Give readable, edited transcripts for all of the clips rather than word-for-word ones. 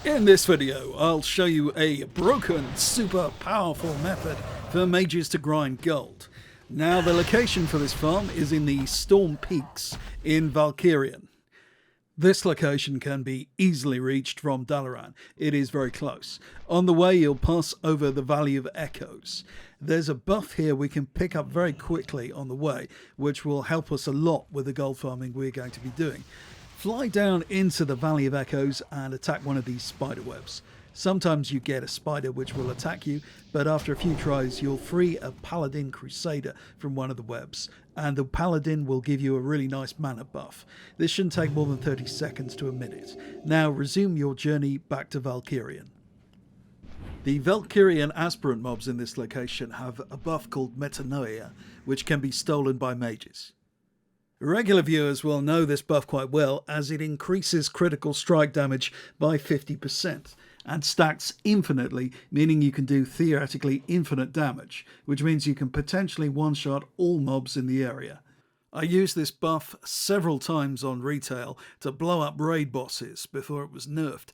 In this video, I'll show you a broken, super powerful method for mages to grind gold. Now, the location for this farm is in the Storm Peaks in Valkyrian. This location can be easily reached from Dalaran. It is very close. On the way, you'll pass over the Valley of Echoes. There's a buff here we can pick up very quickly on the way, which will help us a lot with the gold farming we're going to be doing. Fly down into the Valley of Echoes and attack one of these spider webs. Sometimes you get a spider which will attack you, but after a few tries you'll free a Paladin Crusader from one of the webs, and the Paladin will give you a really nice mana buff. This shouldn't take more than 30 seconds to a minute. Now resume your journey back to Valkyrian. The Valkyrian aspirant mobs in this location have a buff called Metanoia, which can be stolen by mages. Regular viewers will know this buff quite well, as it increases critical strike damage by 50% and stacks infinitely, meaning you can do theoretically infinite damage, which means you can potentially one-shot all mobs in the area. I used this buff several times on retail to blow up raid bosses before it was nerfed.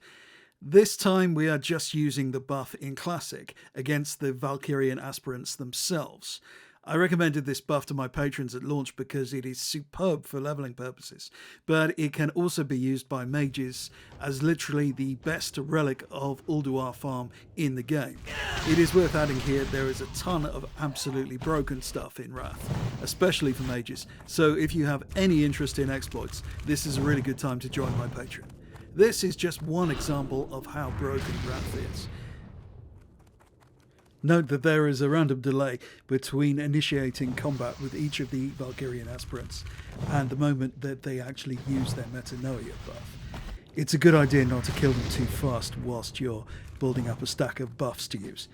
This time we are just using the buff in Classic against the Valkyrian aspirants themselves. I recommended this buff to my patrons at launch because it is superb for leveling purposes, but it can also be used by mages as literally the best relic of Ulduar farm in the game. It is worth adding here, there is a ton of absolutely broken stuff in Wrath, especially for mages, so if you have any interest in exploits, this is a really good time to join my Patreon. This is just one example of how broken Wrath is. Note that there is a random delay between initiating combat with each of the Valkyrian aspirants and the moment that they actually use their Metanoia buff. It's a good idea not to kill them too fast whilst you're building up a stack of buffs to use.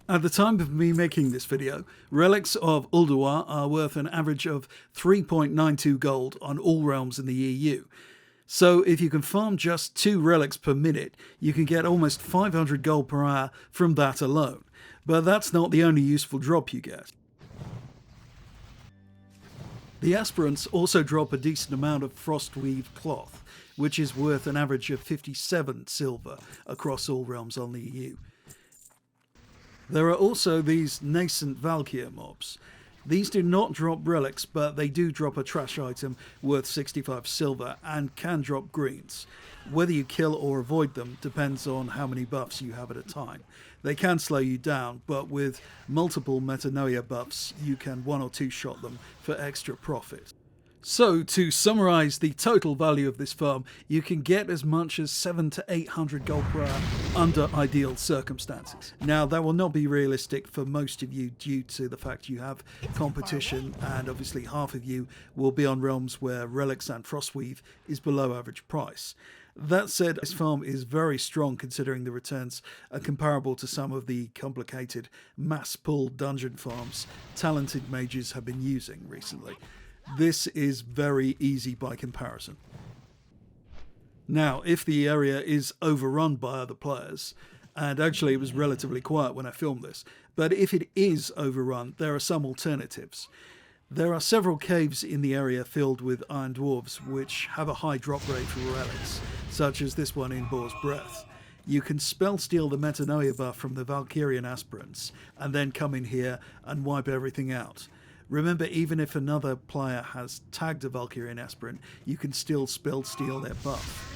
At the time of me making this video, relics of Ulduar are worth an average of 3.92 gold on all realms in the EU. So if you can farm just 2 relics per minute, you can get almost 500 gold per hour from that alone. But that's not the only useful drop you get. The aspirants also drop a decent amount of frostweave cloth, which is worth an average of 57 silver across all realms on the EU. There are also these nascent Valkyr mobs. These do not drop relics, but they do drop a trash item worth 65 silver and can drop greens. Whether you kill or avoid them depends on how many buffs you have at a time. They can slow you down, but with multiple Metanoia buffs, you can 1 or 2 shot them for extra profit. So, to summarise the total value of this farm, you can get as much as 700 to 800 gold per hour under ideal circumstances. Now, that will not be realistic for most of you due to the fact you have competition, and obviously half of you will be on realms where relics and frostweave is below average price. That said, this farm is very strong considering the returns are comparable to some of the complicated mass pull dungeon farms talented mages have been using recently. This is very easy by comparison. Now, if the area is overrun by other players, and actually it was relatively quiet when I filmed this, but if it is overrun, there are some alternatives. There are several caves in the area filled with iron dwarves which have a high drop rate for relics, such as this one in Boar's Breath. You can spell steal the Metanoia buff from the Valkyrian aspirants, and then come in here and wipe everything out. Remember, even if another player has tagged a Valkyrian aspirant, you can still spell steal their buff.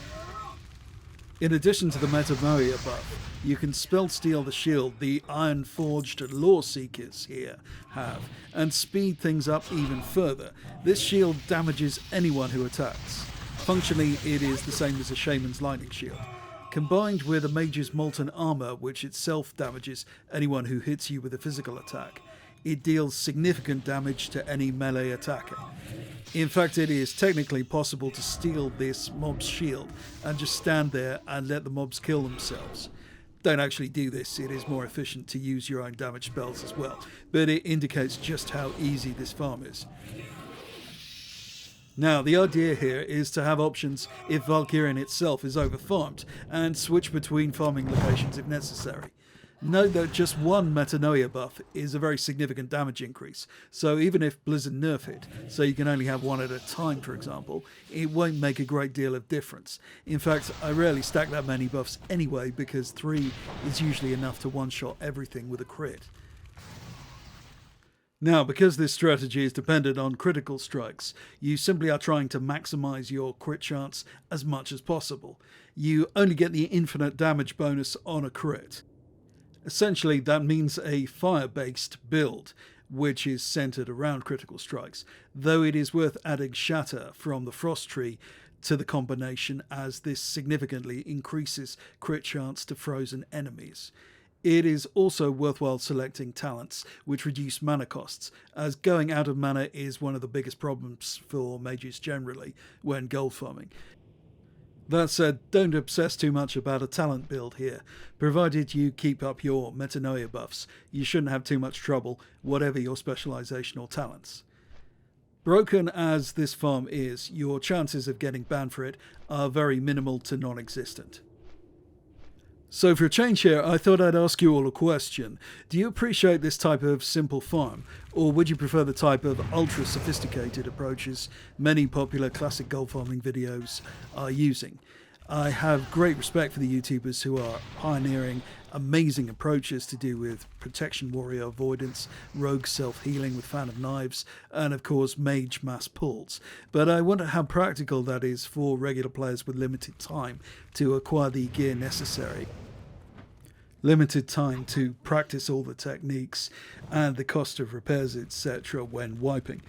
In addition to the Metanoia buff, you can spell steal the shield the Iron Forged Lore Seekers here have, and speed things up even further. This shield damages anyone who attacks. Functionally, it is the same as a Shaman's Lightning Shield. Combined with a Mage's Molten Armor, which itself damages anyone who hits you with a physical attack, it deals significant damage to any melee attacker. In fact, it is technically possible to steal this mob's shield and just stand there and let the mobs kill themselves. Don't actually do this, it is more efficient to use your own damage spells as well, but it indicates just how easy this farm is. Now, the idea here is to have options if Valkyrian itself is overfarmed, and switch between farming locations if necessary. Note that just one metanoia buff is a very significant damage increase, so even if Blizzard nerf it, so you can only have one at a time for example, it won't make a great deal of difference. In fact, I rarely stack that many buffs anyway because 3 is usually enough to one-shot everything with a crit. Now, because this strategy is dependent on critical strikes, you simply are trying to maximize your crit chance as much as possible. You only get the infinite damage bonus on a crit. Essentially, that means a fire-based build, which is centered around critical strikes, though it is worth adding Shatter from the Frost Tree to the combination as this significantly increases crit chance to frozen enemies. It is also worthwhile selecting talents which reduce mana costs, as going out of mana is one of the biggest problems for mages generally when gold farming. That said, don't obsess too much about a talent build here. Provided you keep up your metanoia buffs, you shouldn't have too much trouble, whatever your specialization or talents. Broken as this farm is, your chances of getting banned for it are very minimal to non-existent. So for a change here, I thought I'd ask you all a question. Do you appreciate this type of simple farm, or would you prefer the type of ultra-sophisticated approaches many popular classic gold farming videos are using? I have great respect for the YouTubers who are pioneering amazing approaches to do with protection warrior avoidance, rogue self-healing with fan of knives, and of course mage mass pulls. But I wonder how practical that is for regular players with limited time to acquire the gear necessary. Limited time to practice all the techniques and the cost of repairs, etc. when wiping.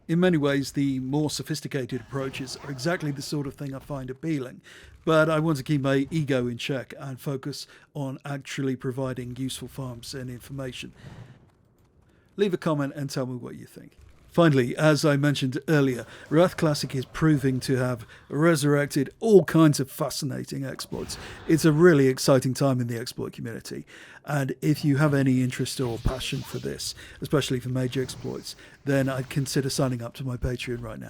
In many ways, the more sophisticated approaches are exactly the sort of thing I find appealing, but I want to keep my ego in check and focus on actually providing useful farms and information. Leave a comment and tell me what you think. Finally, as I mentioned earlier, Wrath Classic is proving to have resurrected all kinds of fascinating exploits. It's a really exciting time in the exploit community, and if you have any interest or passion for this, especially for major exploits, then I'd consider signing up to my Patreon right now.